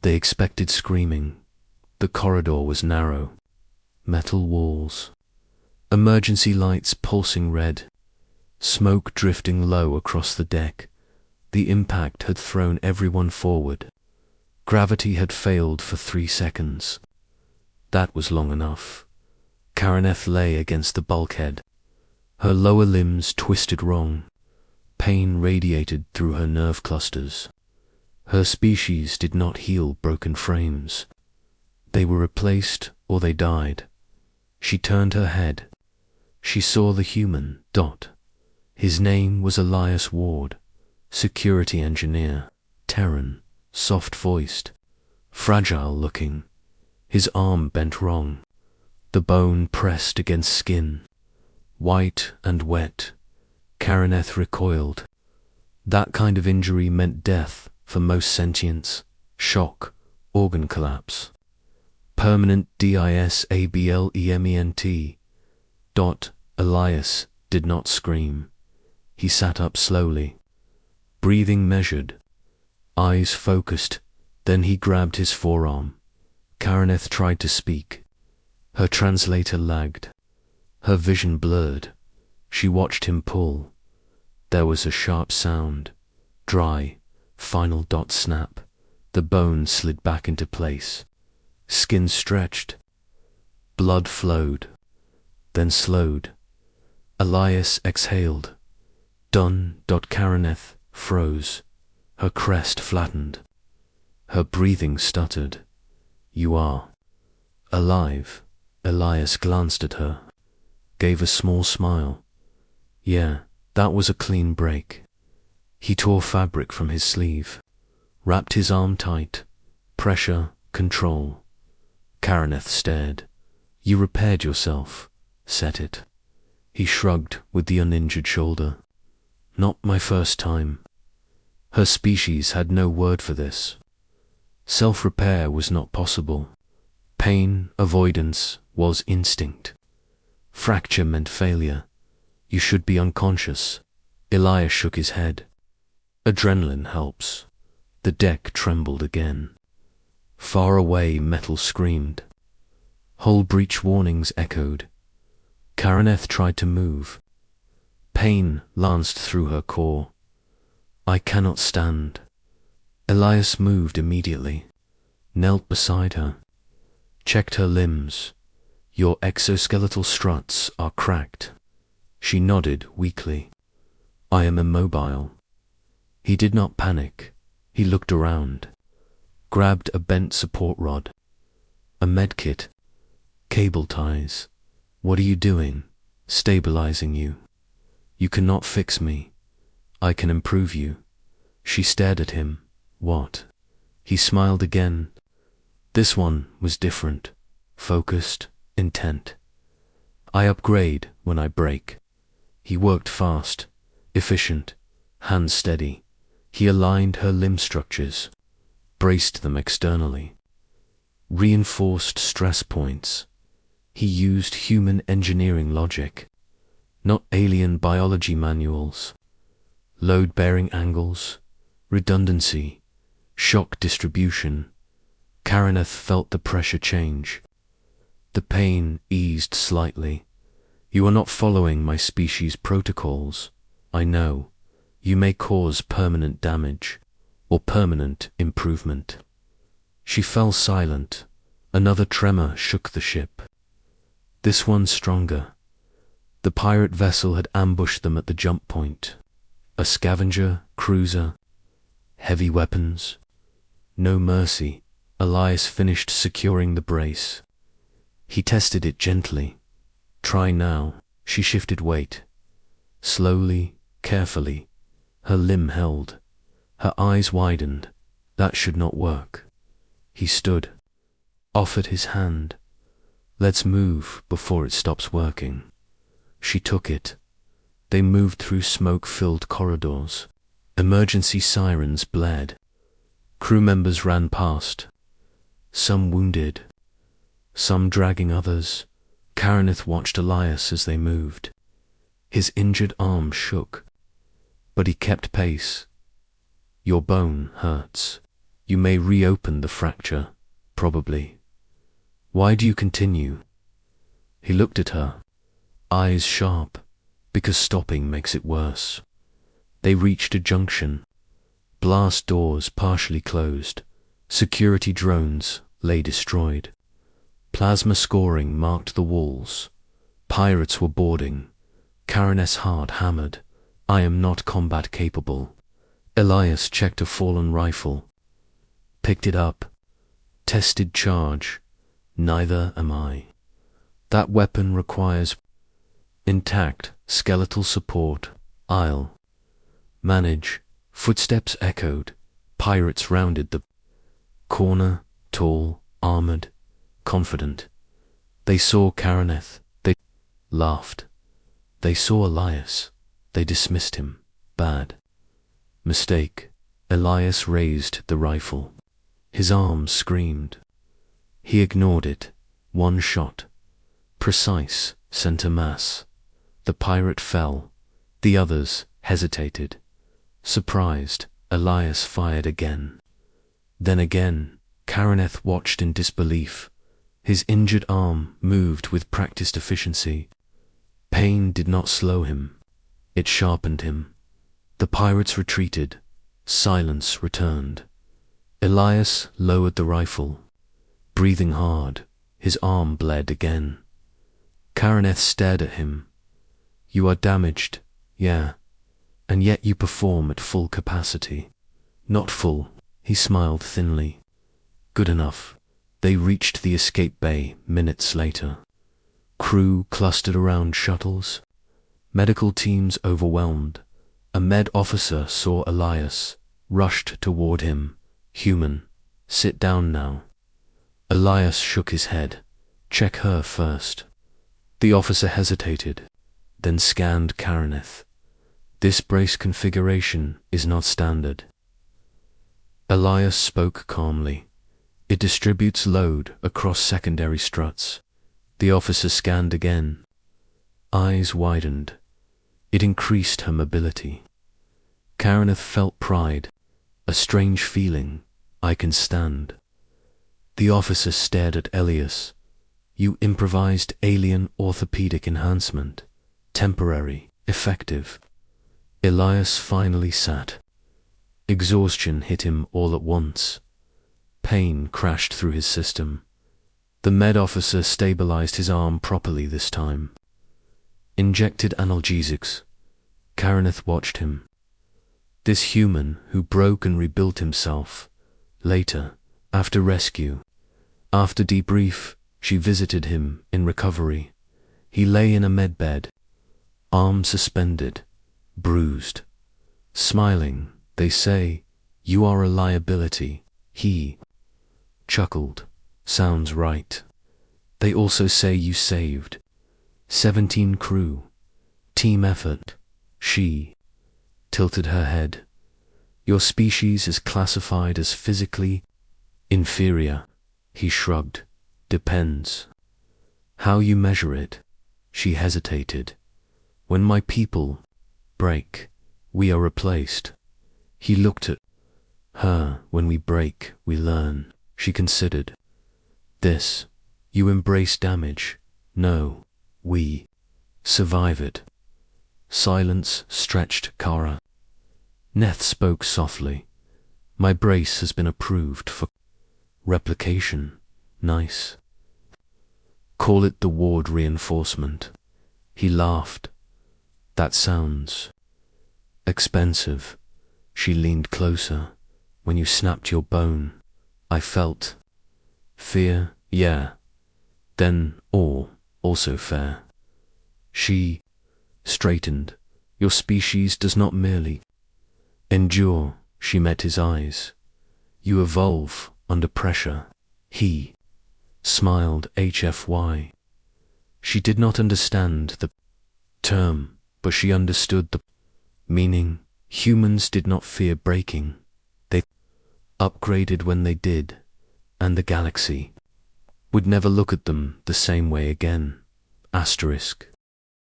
They expected screaming. The corridor was narrow. Metal walls. Emergency lights pulsing red. Smoke drifting low across the deck. The impact had thrown everyone forward. Gravity had failed for 3 seconds. That was long enough. Karaneth lay against the bulkhead. Her lower limbs twisted wrong. Pain radiated through her nerve clusters. Her species did not heal broken frames. They were replaced or they died. She turned her head. She saw the human, Dot. His name was Elias Ward, security engineer, Terran, soft-voiced, fragile-looking. His arm bent wrong. The bone pressed against skin. White and wet. Karaneth recoiled. That kind of injury meant death for most sentients. Shock, organ collapse. Permanent disablement. Dot. Elias did not scream. He sat up slowly. Breathing measured. Eyes focused. Then he grabbed his forearm. Karaneth tried to speak. Her translator lagged. Her vision blurred. She watched him pull. There was a sharp sound. Dry. Final dot snap. The bone slid back into place. Skin stretched. Blood flowed. Then slowed. Elias exhaled. Done. Karaneth froze. Her crest flattened. Her breathing stuttered. You are alive. Elias glanced at her. Gave a small smile. Yeah, that was a clean break. He tore fabric from his sleeve. Wrapped his arm tight. Pressure, control. Karaneth stared. You repaired yourself. Set it. He shrugged with the uninjured shoulder. Not my first time. Her species had no word for this. Self-repair was not possible. Pain, avoidance, was instinct. Fracture meant failure. You should be unconscious. Elias shook his head. Adrenaline helps. The deck trembled again. Far away, metal screamed. Hull breach warnings echoed. Karaneth tried to move. Pain lanced through her core. I cannot stand. Elias moved immediately. Knelt beside her. Checked her limbs. Your exoskeletal struts are cracked. She nodded weakly. I am immobile. He did not panic. He looked around. Grabbed a bent support rod. A medkit. Cable ties. What are you doing? Stabilizing you. You cannot fix me. I can improve you. She stared at him. What? He smiled again. This one was different. Focused, intent. I upgrade when I break. He worked fast, efficient, hands steady. He aligned her limb structures, braced them externally. Reinforced stress points. He used human engineering logic, not alien biology manuals. Load-bearing angles, redundancy, shock distribution. Karaneth felt the pressure change. The pain eased slightly. You are not following my species' protocols. I know. You may cause permanent damage, or permanent improvement. She fell silent. Another tremor shook the ship. This one stronger. The pirate vessel had ambushed them at the jump point. A scavenger, cruiser, heavy weapons. No mercy. Elias finished securing the brace. He tested it gently. Try now. She shifted weight. Slowly, carefully. Her limb held. Her eyes widened. That should not work. He stood. Offered his hand. Let's move before it stops working. She took it. They moved through smoke-filled corridors. Emergency sirens blared. Crew members ran past. Some wounded. Some dragging others. Karaneth watched Elias as they moved. His injured arm shook. But he kept pace. Your bone hurts. You may reopen the fracture, probably. Why do you continue? He looked at her, eyes sharp, because stopping makes it worse. They reached a junction. Blast doors partially closed. Security drones lay destroyed. Plasma scoring marked the walls. Pirates were boarding. Kareneth's heart hammered. I am not combat capable. Elias checked a fallen rifle. Picked it up. Tested charge. Neither am I. That weapon requires intact skeletal support. I'll manage. Footsteps echoed. Pirates rounded the corner, tall, armored, confident. They saw Kareneth. They laughed. They saw Elias. They dismissed him. Bad. Mistake. Elias raised the rifle. His arms screamed. He ignored it. One shot. Precise, center mass. The pirate fell. The others hesitated. Surprised, Elias fired again. Then again. Kareneth watched in disbelief. His injured arm moved with practiced efficiency. Pain did not slow him. It sharpened him. The pirates retreated. Silence returned. Elias lowered the rifle. Breathing hard, his arm bled again. Kareneth stared at him. You are damaged, yeah, and yet you perform at full capacity. Not full, he smiled thinly. Good enough. They reached the escape bay minutes later. Crew clustered around shuttles. Medical teams overwhelmed. A med officer saw Elias, rushed toward him. Human, sit down now. Elias shook his head. Check her first. The officer hesitated, then scanned Kareneth. This brace configuration is not standard. Elias spoke calmly. It distributes load across secondary struts. The officer scanned again. Eyes widened. It increased her mobility. Kareneth felt pride, a strange feeling. I can stand. The officer stared at Elias. You improvised alien orthopedic enhancement. Temporary, effective. Elias finally sat. Exhaustion hit him all at once. Pain crashed through his system. The med officer stabilized his arm properly this time. Injected analgesics. Kareneth watched him. This human who broke and rebuilt himself. Later, after rescue, after debrief, she visited him in recovery. He lay in a med bed, arm suspended, bruised. Smiling, they say, you are a liability. He chuckled. Sounds right. They also say you saved 17 crew. Team effort. She tilted her head. Your species is classified as physically inferior. He shrugged. Depends. How you measure it. She hesitated. When my people break, we are replaced. He looked at her. When we break, we learn. She considered. This, you embrace damage. No, we survive it. Silence stretched Kara. Neth spoke softly. My brace has been approved for replication. Nice. Call it the ward reinforcement. He laughed. That sounds expensive. She leaned closer. When you snapped your bone, I felt fear, yeah. Then awe, also fair. She straightened. Your species does not merely endure. She met his eyes. You evolve under pressure. He smiled HFY. She did not understand the term, but she understood the meaning. Humans did not fear breaking. They upgraded when they did, and the galaxy would never look at them the same way again. Asterisk.